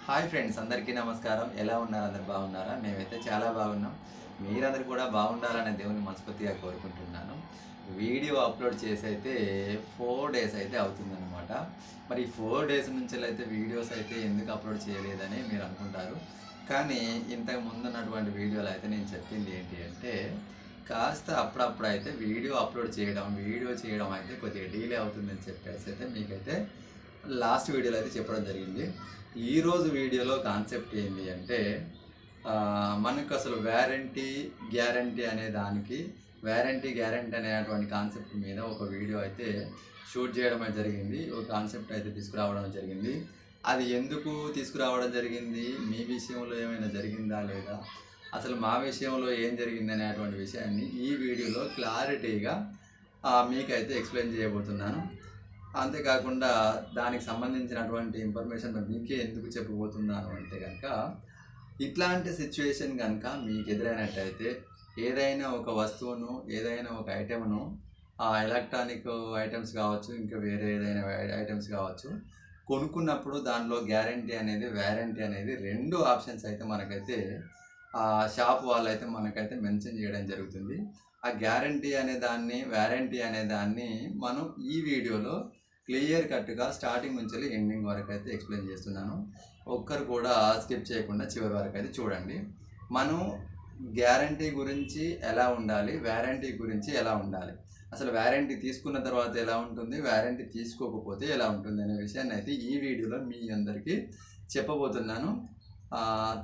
Hi friends, అందరికీ నమస్కారం. ఎలా ఉన్నారు? అందరు బాగున్నారా? మేమైతే చాలా బాగున్నాం. మీరందరూ కూడా బాగుండాలని దేవుని మనస్ఫూర్తిగా కోరుకుంటున్నాను. వీడియో అప్లోడ్ చేసి అయితే 4 డేస్ అయితే అవుతుందన్నమాట. మరి 4 డేస్ నుంచి అయితే వీడియోస్ అయితే ఎందుకు అప్లోడ్ చేయలేదని మీరు అనుకుంటారు. కానీ ఇంతకు ముందు ఉన్నటువంటి వీడియోలో అయితే నేను చెప్పింది ఏంటి అంటే, కాస్త అప్పుడప్పుడు అయితే వీడియో చేయడం అయితే కొద్దిగా డిలే అవుతుందని చెప్పేసి అయితే మీకైతే లాస్ట్ వీడియోలో అయితే చెప్పడం జరిగింది. ఈరోజు వీడియోలో కాన్సెప్ట్ ఏంటి అంటే, మనకు అసలు వ్యారంటీ గ్యారంటీ అనేటువంటి కాన్సెప్ట్ మీద ఒక వీడియో అయితే షూట్ చేయడం అయితే జరిగింది. ఒక కాన్సెప్ట్ అయితే తీసుకురావడం జరిగింది. అది ఎందుకు తీసుకురావడం జరిగింది, మీ విషయంలో ఏమైనా జరిగిందా లేదా, అసలు మా విషయంలో ఏం జరిగింది అనేటువంటి విషయాన్ని ఈ వీడియోలో క్లారిటీగా మీకైతే ఎక్స్ప్లెయిన్ చేయబోతున్నాను. అంతేకాకుండా దానికి సంబంధించినటువంటి ఇన్ఫర్మేషన్ మీకే ఎందుకు చెప్పబోతున్నాను అంటే కనుక, ఇట్లాంటి సిచ్యువేషన్ కనుక మీకు ఎదురైనట్టయితే, ఏదైనా ఒక వస్తువును, ఏదైనా ఒక ఐటెంను, ఎలక్ట్రానిక్ ఐటమ్స్ కావచ్చు, ఇంకా వేరే ఏదైనా ఐటమ్స్ కావచ్చు, కొనుక్కున్నప్పుడు దానిలో గ్యారంటీ అనేది, వ్యారంటీ అనేది 2 ఆప్షన్స్ అయితే మనకైతే షాప్ వాళ్ళైతే మనకైతే మెన్షన్ చేయడం జరుగుతుంది. ఆ గ్యారంటీ అనే దాన్ని, వ్యారంటీ అనే దాన్ని మనం ఈ వీడియోలో క్లియర్ కట్గా స్టార్టింగ్ నుంచి ఎండింగ్ వరకు అయితే ఎక్స్ప్లెయిన్ చేస్తున్నాను. ఒక్కరు కూడా స్కిప్ చేయకుండా చివరి వరకు అయితే చూడండి. మనం గ్యారంటీ గురించి ఎలా ఉండాలి, వ్యారంటీ గురించి ఎలా ఉండాలి, అసలు వ్యారంటీ తీసుకున్న తర్వాత ఎలా ఉంటుంది, వ్యారంటీ తీసుకోకపోతే ఎలా ఉంటుంది అనే విషయాన్ని అయితే ఈ వీడియోలో మీ అందరికీ చెప్పబోతున్నాను.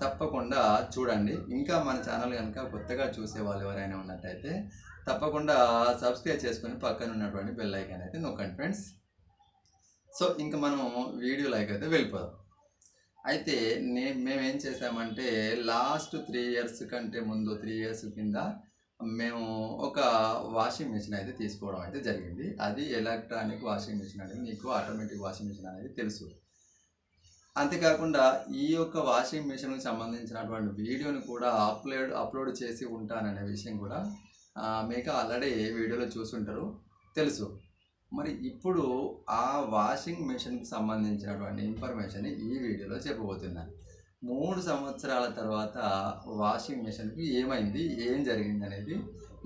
తప్పకుండా చూడండి. ఇంకా మన ఛానల్ కనుక కొత్తగా చూసే వాళ్ళు ఎవరైనా ఉన్నట్టయితే తప్పకుండా సబ్స్క్రైబ్ చేసుకొని పక్కన ఉన్నటువంటి బెల్ ఐకాన్ అయితే నొక్కండి ఫ్రెండ్స్. సో ఇంకా మనం వీడియోలోకి అయితే వెళ్ళిపోదాం. అయితే మేమేం చేసామంటే, లాస్ట్ 3 ఇయర్స్ కంటే ముందు, 3 ఇయర్స్ కింద మేము ఒక వాషింగ్ మిషన్ అయితే తీసుకోవడం అయితే జరిగింది. అది ఎలక్ట్రానిక్ వాషింగ్ మిషన్ అనేది, మీకు ఆటోమేటిక్ వాషింగ్ మిషన్ అనేది తెలుసు. అంతేకాకుండా ఈ యొక్క వాషింగ్ మిషన్కి సంబంధించినటువంటి వీడియోని కూడా అప్లోడ్ చేసి ఉంటాననే విషయం కూడా మీకు ఆల్రెడీ వీడియోలో చూసుంటారు, తెలుసు. మరి ఇప్పుడు ఆ వాషింగ్ మిషన్కి సంబంధించినటువంటి ఇన్ఫర్మేషన్ ఈ వీడియోలో చెప్పబోతున్నాను. 3 సంవత్సరాల తర్వాత వాషింగ్ మిషన్కి ఏమైంది, ఏం జరిగింది అనేది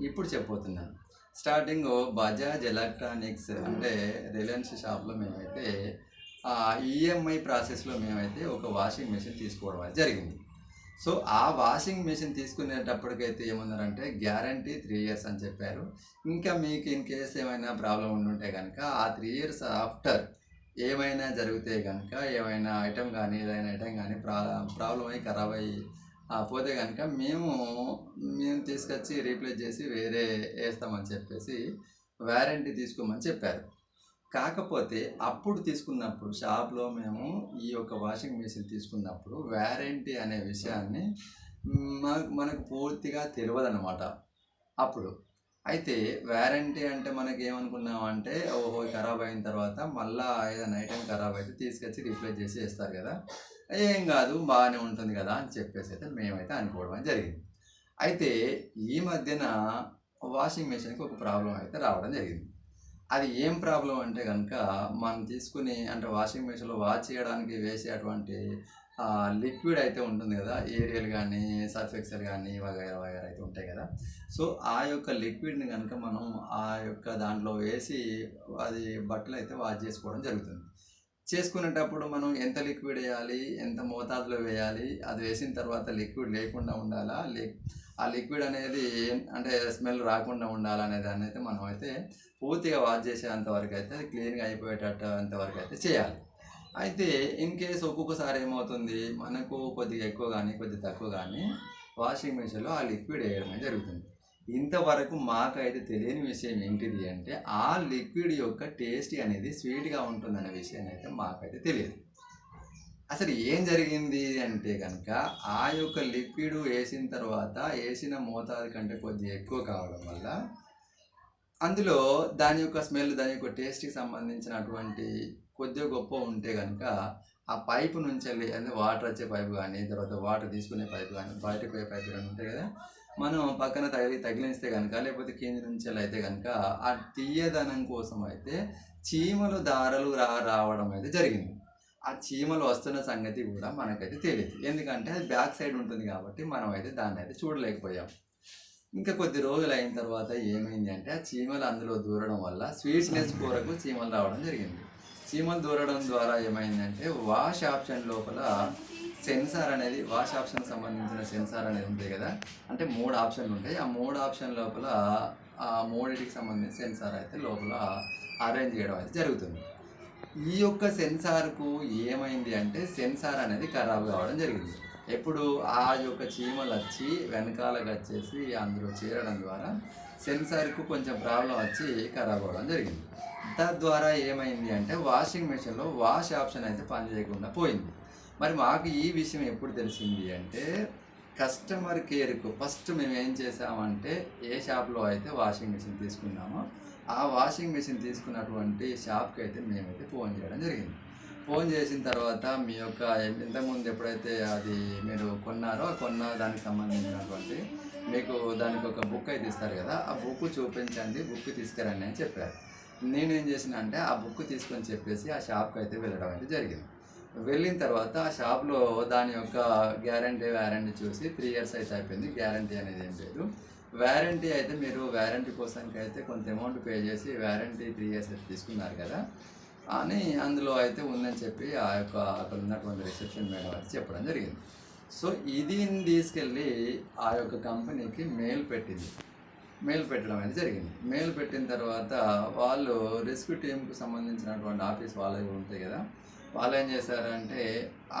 ఇప్పుడు చెప్పబోతున్నాను. స్టార్టింగ్ బజాజ్ ఎలక్ట్రానిక్స్ అంటే రిలయన్స్ షాప్లో మేమైతే ఈఎంఐ ప్రాసెస్లో మేమైతే ఒక వాషింగ్ మిషన్ తీసుకోవడం అనేది జరిగింది. సో ఆ వాషింగ్ మిషన్ తీసుకునేటప్పటికైతే ఏమన్నారంటే, గ్యారంటీ 3 ఇయర్స్ అని చెప్పారు. ఇంకా మీకు ఇన్ కేస్ ఏమైనా ప్రాబ్లం ఉండుంటే కనుక ఆ 3 ఇయర్స్ ఆఫ్టర్ ఏమైనా జరిగితే కనుక, ఏమైనా ఐటెం కానీ, ఏదైనా ఐటెం కానీ ప్రాబ్లం అయ్యి ఖరాబ్ అయ్యి పోతే కనుక మేము తీసుకొచ్చి రీప్లేస్ చేసి వేరే వేస్తామని చెప్పేసి వ్యారంటీ తీసుకోమని చెప్పారు. కాకపోతే అప్పుడు తీసుకున్నప్పుడు షాప్లో మేము ఈ యొక్క వాషింగ్ మిషన్ తీసుకున్నప్పుడు వ్యారంటీ అనే విషయాన్ని మనకు పూర్తిగా తెలియదన్నమాట అప్పుడు. అయితే వ్యారంటీ అంటే మనకి ఏమనుకున్నామంటే, ఓహో ఖరాబ్ అయిన తర్వాత మళ్ళీ ఏదైనా ఐటెం ఖరాబ్ అయితే తీసుకొచ్చి రీప్లేస్ చేసి వేస్తారు కదా, ఏం కాదు బాగానే ఉంటుంది కదా అని చెప్పేసి అయితే మేమైతే అనుకోవడం జరిగింది. అయితే ఈ మధ్యన వాషింగ్ మిషన్కి ఒక ప్రాబ్లం అయితే రావడం జరిగింది. అది ఏం ప్రాబ్లం అంటే కనుక, మనం తీసుకుని అంటే వాషింగ్ మిషన్లో వాష్ చేయడానికి వేసేటువంటి లిక్విడ్ అయితే ఉంటుంది కదా, ఏరియల్ కానీ, సర్ఫ్ ఎక్సెల్ కానీ, వగైరా వగైరా అయితే ఉంటాయి కదా. సో ఆ యొక్క లిక్విడ్ని కనుక మనం ఆ యొక్క దాంట్లో వేసి అది బట్టలు అయితే వాష్ చేసుకోవడం జరుగుతుంది. చేసుకునేటప్పుడు మనం ఎంత లిక్విడ్ వేయాలి, ఎంత మోతాదులో వేయాలి, అది వేసిన తర్వాత లిక్విడ్ లేకుండా ఉండాలా, ఆ లిక్విడ్ అనేది అంటే స్మెల్ రాకుండా ఉండాలనే దాన్ని అయితే మనం అయితే పూర్తిగా వాష్ చేసేంత వరకు అయితే క్లీన్గా అయిపోయేటంత వరకు అయితే చేయాలి. అయితే ఇన్ కేస్ ఒక్కొక్కసారి ఏమవుతుంది, మనకు కొద్దిగా ఎక్కువ కానీ కొద్దిగా తక్కువ కానీ వాషింగ్ మిషన్లో ఆ లిక్విడ్ వేయడం జరుగుతుంది. ఇంతవరకు మాకైతే తెలియని విషయం ఏంటిది అంటే, ఆ లిక్విడ్ యొక్క టేస్ట్ అనేది స్వీట్గా ఉంటుందనే విషయాన్ని అయితే మాకైతే తెలియదు. అసలు ఏం జరిగింది అంటే కనుక, ఆ యొక్క లిక్విడ్ వేసిన తర్వాత వేసిన మోతాదు కంటే కొద్దిగా ఎక్కువ కావడం వల్ల అందులో దాని యొక్క స్మెల్, దాని యొక్క టేస్ట్కి సంబంధించినటువంటి కొద్దిగా గొప్ప ఉంటే కనుక, ఆ పైపు నుంచి వెళ్ళి అంటే వాటర్ వచ్చే పైపు కానీ, తర్వాత వాటర్ తీసుకునే పైపు కానీ, బయటకు పోయే పైపు కానీ ఉంటాయి కదా, మనం పక్కన తగిలిస్తే కనుక, లేకపోతే కింది నుంచి అయితే కనుక ఆ తీయదనం కోసం అయితే చీమలు దారలు రావడం అయితే జరిగింది. ఆ చీమలు వస్తున్న సంగతి కూడా మనకైతే తెలియదు. ఎందుకంటే అది బ్యాక్ సైడ్ ఉంటుంది కాబట్టి మనం అయితే దాన్ని అయితే చూడలేకపోయాం. ఇంకా కొద్ది రోజులు అయిన తర్వాత ఏమైంది అంటే ఆ చీమలు అందులో దూరడం వల్ల స్వీట్నెస్ కూరకు చీమలు రావడం జరిగింది. చీమలు దూరడం ద్వారా ఏమైందంటే వాష్ ఆప్షన్ లోపల సెన్సార్ అనేది, వాష్ ఆప్షన్ సంబంధించిన సెన్సార్ అనేది ఉంటాయి కదా, అంటే 3 ఆప్షన్లు ఉంటాయి. ఆ 3 ఆప్షన్ లోపల ఆ మూడింటికి సంబంధించిన సెన్సార్ అయితే లోపల అరేంజ్ చేయడం అయితే జరుగుతుంది. ఈ యొక్క సెన్సార్కు ఏమైంది అంటే సెన్సార్ అనేది ఖరాబ్ కావడం జరిగింది. ఎప్పుడు ఆ యొక్క చీమలు వచ్చి వెనకాలకు వచ్చేసి అందులో చేరడం ద్వారా సెన్సార్కు కొంచెం ప్రాబ్లం వచ్చి ఖరాబ్ అవ్వడం జరిగింది. తద్వారా ఏమైంది అంటే వాషింగ్ మెషిన్లో వాష్ ఆప్షన్ అయితే పనిచేయకుండా పోయింది. మరి మాకు ఈ విషయం ఎప్పుడు తెలిసింది అంటే కస్టమర్ కేర్కు ఫస్ట్ మేము ఏం చేసామంటే ఏ షాప్లో అయితే వాషింగ్ మెషిన్ తీసుకున్నామో ఆ వాషింగ్ మెషిన్ తీసుకున్నటువంటి షాప్కి అయితే మేమైతే ఫోన్ చేయడం జరిగింది. ఫోన్ చేసిన తర్వాత మీ యొక్క ఇంతకుముందు ఎప్పుడైతే అది మీరు కొన్నారో కొన్న దానికి సంబంధించినటువంటి మీకు దానికి ఒక బుక్ అయితే ఇస్తారు కదా, ఆ బుక్ చూపించండి, బుక్ తీసుకురండి అని చెప్పారు. నేనేం చేసిన అంటే ఆ బుక్ తీసుకొని చెప్పేసి ఆ షాప్కి అయితే వెళ్ళడం అయితే జరిగింది. వెళ్ళిన తర్వాత ఆ షాప్లో దాని యొక్క వారంటీ చూసి 3 ఇయర్స్ అయితే అయిపోయింది. గ్యారంటీ అనేది ఏం లేదు. వారంటీ అయితే మీరు వారంటీ కోసానికి అయితే కొంత అమౌంట్ పే చేసి వారంటీ 3 ఇయర్స్ అయితే తీసుకున్నారు కదా అని అందులో అయితే ఉందని చెప్పి ఆ యొక్క అక్కడ ఉన్నటువంటి రిసెప్షన్ మేడం అయితే చెప్పడం జరిగింది. సో ఇది తీసుకెళ్ళి ఆ యొక్క కంపెనీకి మెయిల్ పెట్టడం అనేది జరిగింది. మెయిల్ పెట్టిన తర్వాత వాళ్ళు రెస్క్యూ టీంకు సంబంధించినటువంటి ఆఫీస్ వాళ్ళవి ఉంటాయి కదా, వాళ్ళు ఏం చేశారంటే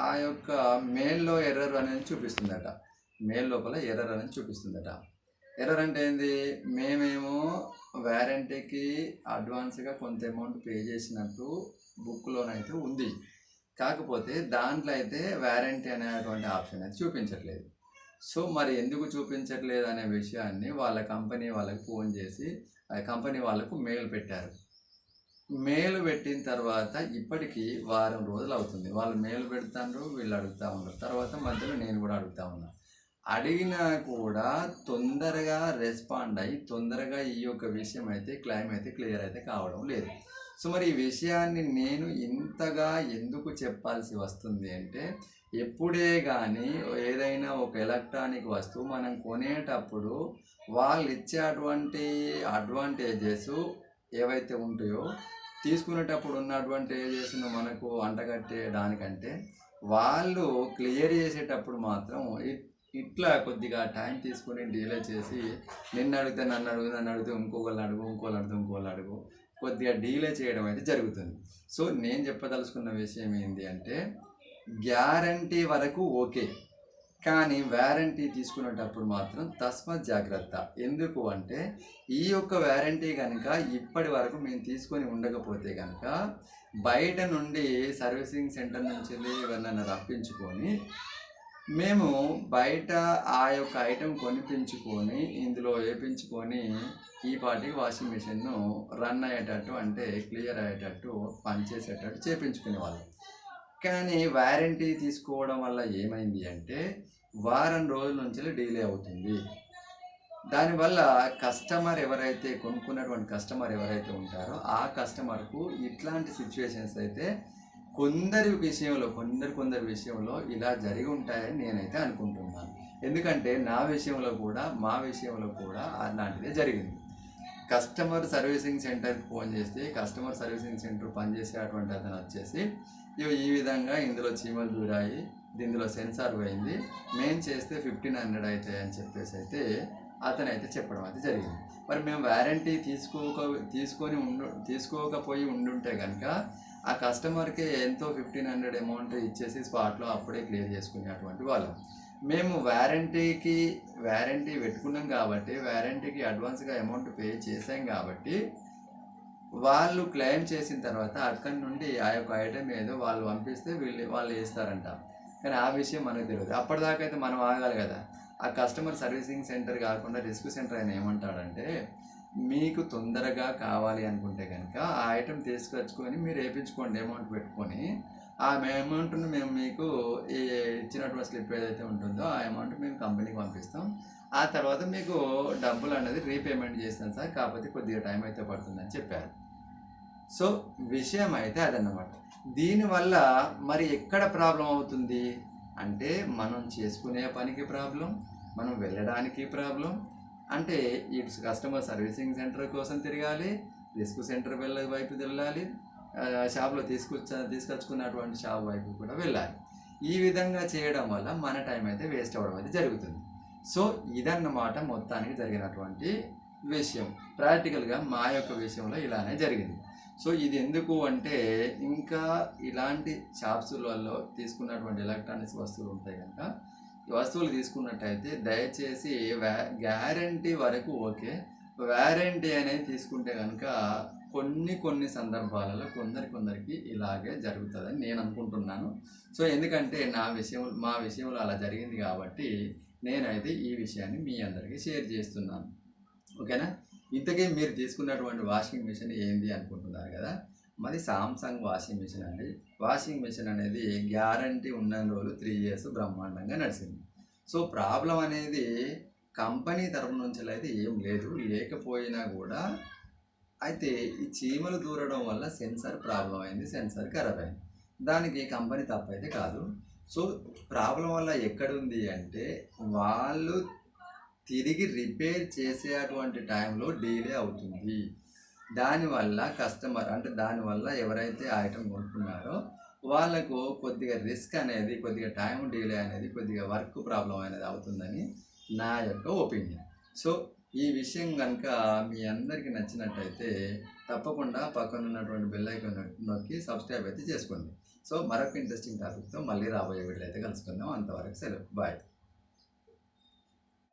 ఆ యొక్క మెయిల్లో ఎర్రర్ అనేది చూపిస్తుందట. మెయిల్ లోపల ఎర్రర్ అనేది చూపిస్తుందట. ఎర్రర్ అంటే ఏంది, మేమేమో వారంటీకి అడ్వాన్స్గా కొంత అమౌంట్ పే చేసినట్టు బుక్లోనైతే ఉంది, కాకపోతే దాంట్లో అయితే వారంటీ అనేటువంటి ఆప్షన్ అయితే చూపించట్లేదు. సో మరి ఎందుకు చూపించట్లేదు అనే విషయాన్ని వాళ్ళ కంపెనీ వాళ్ళకి ఫోన్ చేసి కంపెనీ వాళ్ళకు మెయిల్ పెట్టారు. మెయిల్ పెట్టిన తర్వాత ఇప్పటికీ వారం రోజులు అవుతుంది. వాళ్ళు మెయిల్ పెడతారు, వీళ్ళు అడుగుతూ ఉన్నారు. తర్వాత మధ్యలో నేను కూడా అడుగుతూ ఉన్నా. అడిగినా కూడా తొందరగా రెస్పాండ్ అయ్యి తొందరగా ఈ యొక్క విషయం అయితే క్లెయిమ్ అయితే క్లియర్ అయితే కావడం లేదు. సో మరి ఈ విషయాన్ని నేను ఇంతగా ఎందుకు చెప్పాల్సి వస్తుంది అంటే ఎప్పుడే కానీ ఏదైనా ఒక ఎలక్ట్రానిక్ వస్తువు మనం కొనేటప్పుడు వాళ్ళు ఇచ్చేటువంటి అడ్వాంటేజెస్ ఏవైతే ఉంటాయో తీసుకునేటప్పుడు ఉన్న అడ్వాంటేజెస్ను మనకు అంటగట్టేయడానికంటే వాళ్ళు క్లియర్ చేసేటప్పుడు మాత్రం ఇట్లా కొద్దిగా టైం తీసుకొని డీలే చేసి నిన్ను అడిగితే నన్ను అడిగితే ఇంకొకళ్ళు అడుగు కొద్దిగా డీలే చేయడం అయితే జరుగుతుంది. సో నేను చెప్పదలుచుకున్న విషయం ఏంటి అంటే గ్యారంటీ వరకు ఓకే, కానీ వారంటీ తీసుకునేటప్పుడు మాత్రం తస్మత్ జాగ్రత్త. ఎందుకు అంటే ఈ యొక్క వారంటీ కనుక ఇప్పటి వరకు మేము తీసుకొని ఉండకపోతే కనుక బయట నుండి సర్వీసింగ్ సెంటర్ నుంచి ఎవరినైనా రప్పించుకొని మేము బయట ఆ యొక్క ఐటెం కొనిపించుకొని ఇందులో వేయించుకొని ఈ పాటికి వాషింగ్ మిషన్ను రన్ అయ్యేటట్టు అంటే క్లియర్ అయ్యేటట్టు పనిచేసేటట్టు చేయించుకునేవాళ్ళం. కానీ వారంటీ తీసుకోవడం వల్ల ఏమైంది అంటే వారం రోజుల నుంచి డిలే అవుతుంది. దానివల్ల కస్టమర్ ఎవరైతే కొనుక్కున్నటువంటి కస్టమర్ ఎవరైతే ఉంటారో ఆ కస్టమర్కు ఇట్లాంటి సిచ్యువేషన్స్ అయితే కొందరి విషయంలో ఇలా జరిగి ఉంటాయని నేనైతే అనుకుంటున్నాను. ఎందుకంటే మా విషయంలో కూడా అలాంటిదే జరిగింది. కస్టమర్ సర్వీసింగ్ సెంటర్కి ఫోన్ చేస్తే కస్టమర్ సర్వీసింగ్ సెంటర్ పనిచేసేటువంటి అతను వచ్చేసి ఈ విధంగా ఇందులో చీమలు దూరాయి, దీనిలో సెన్సార్ పోయింది, మేము చేస్తే 1500 అవుతాయి అని చెప్పేసి అయితే అతనైతే చెప్పడం అయితే జరిగింది. మరి మేము వారంటీ తీసుకోకపోయి ఉండుంటే కనుక ఆ కస్టమర్కి ఎంతో 1500 అమౌంట్ ఇచ్చేసి స్పాట్లో అప్పుడే క్లియర్ చేసుకునేటువంటి వాళ్ళం. మేము వారంటీ పెట్టుకున్నాం కాబట్టి వారంటీకి అడ్వాన్స్గా అమౌంట్ పే చేసాం కాబట్టి వాళ్ళు క్లెయిమ్ చేసిన తర్వాత అక్కడి నుండి ఆ యొక్క ఐటెం ఏదో వాళ్ళు పంపిస్తే వాళ్ళు వేస్తారంట. కానీ ఆ విషయం మనకు తెలియదు. అప్పటిదాకా అయితే మనం ఆగాలి కదా. ఆ కస్టమర్ సర్వీసింగ్ సెంటర్ కాకుండా రెస్క్యూ సెంటర్ ఆయన ఏమంటాడంటే మీకు తొందరగా కావాలి అనుకుంటే కనుక ఆ ఐటెం తీసుకొచ్చుకొని మీరు వేయించుకోండి, అమౌంట్ పెట్టుకొని ఆ అమౌంట్ను మేము మీకు ఇచ్చినటువంటి స్లిప్ ఏదైతే ఉంటుందో ఆ అమౌంట్ మేము కంపెనీకి పంపిస్తాం, ఆ తర్వాత మీకు డబ్బులు అనేది రీపేమెంట్ చేస్తాం సార్, కాకపోతే కొద్దిగా టైం అయితే పడుతుందని చెప్పారు. సో విషయం అయితే అదన్నమాట. దీనివల్ల మరి ఎక్కడ ప్రాబ్లం అవుతుంది అంటే మనం చేసుకునే పనికి ప్రాబ్లం, మనం వెళ్ళడానికి ప్రాబ్లం. అంటే ఇటు కస్టమర్ సర్వీసింగ్ సెంటర్ కోసం తిరగాలి, రిస్క్ సెంటర్ వైపు వెళ్ళాలి, షాప్లో తీసుకొచ్చుకున్నటువంటి షాప్ వైపు కూడా వెళ్ళాలి. ఈ విధంగా చేయడం వల్ల మన టైం అయితే వేస్ట్ అవ్వడం అయితే జరుగుతుంది. సో ఇదన్నమాట మొత్తానికి జరిగినటువంటి విషయం. ప్రాక్టికల్గా మా యొక్క విషయంలో ఇలానే జరిగింది. సో ఇది ఎందుకు అంటే ఇంకా ఇలాంటి షాప్స్లలో తీసుకున్నటువంటి ఎలక్ట్రానిక్స్ వస్తువులు ఉంటాయి కనుక ఈ వస్తువులు తీసుకున్నట్టయితే దయచేసి గ్యారంటీ వరకు ఓకే, వారంటీ అనేది తీసుకుంటే కనుక కొన్ని సందర్భాలలో కొందరికి ఇలాగే జరుగుతుందని నేను అనుకుంటున్నాను. సో ఎందుకంటే మా విషయంలో అలా జరిగింది కాబట్టి నేనైతే ఈ విషయాన్ని మీ అందరికీ షేర్ చేస్తున్నాను. ఓకేనా? ఇంతకీ మీరు తీసుకున్నటువంటి వాషింగ్ మిషన్ ఏంది అనుకుంటున్నారు కదా, మాది సామ్సంగ్ వాషింగ్ మిషన్ అండి. వాషింగ్ మిషన్ అనేది గ్యారంటీ ఉన్న రోజులు 3 years బ్రహ్మాండంగా నడిచింది. సో ప్రాబ్లం అనేది కంపెనీ తరపు నుంచి అయితే ఏం లేదు, లేకపోయినా కూడా అయితే ఈ చీమలు దూరడం వల్ల సెన్సార్ ప్రాబ్లం అయింది, సెన్సార్ ఖరాబ్ అయింది. దానికి కంపెనీ తప్పైతే కాదు. సో ప్రాబ్లం వల్ల ఎక్కడుంది అంటే వాళ్ళు తిరిగి రిపేర్ చేసేటువంటి టైంలో డిలే అవుతుంది. దానివల్ల కస్టమర్ అంటే దానివల్ల ఎవరైతే ఐటమ్ కొనుక్కున్నారో వాళ్ళకు కొద్దిగా రిస్క్ అనేది, కొద్దిగా టైం డిలే అనేది, కొద్దిగా వర్క్ ప్రాబ్లం అనేది అవుతుందని నా యొక్క ఒపీనియన్. సో ఈ విషయం కనుక మీ అందరికీ నచ్చినట్టయితే తప్పకుండా పక్కన ఉన్నటువంటి బెల్ ఐకాన్ నొక్కి సబ్స్క్రైబ్ అయితే చేసుకోండి. సో మరొక ఇంట్రెస్టింగ్ టాపిక్తో మళ్ళీ రాబోయే వీడియో అయితే కలుసుకుందాం. అంతవరకు సెలవు, బాయ్.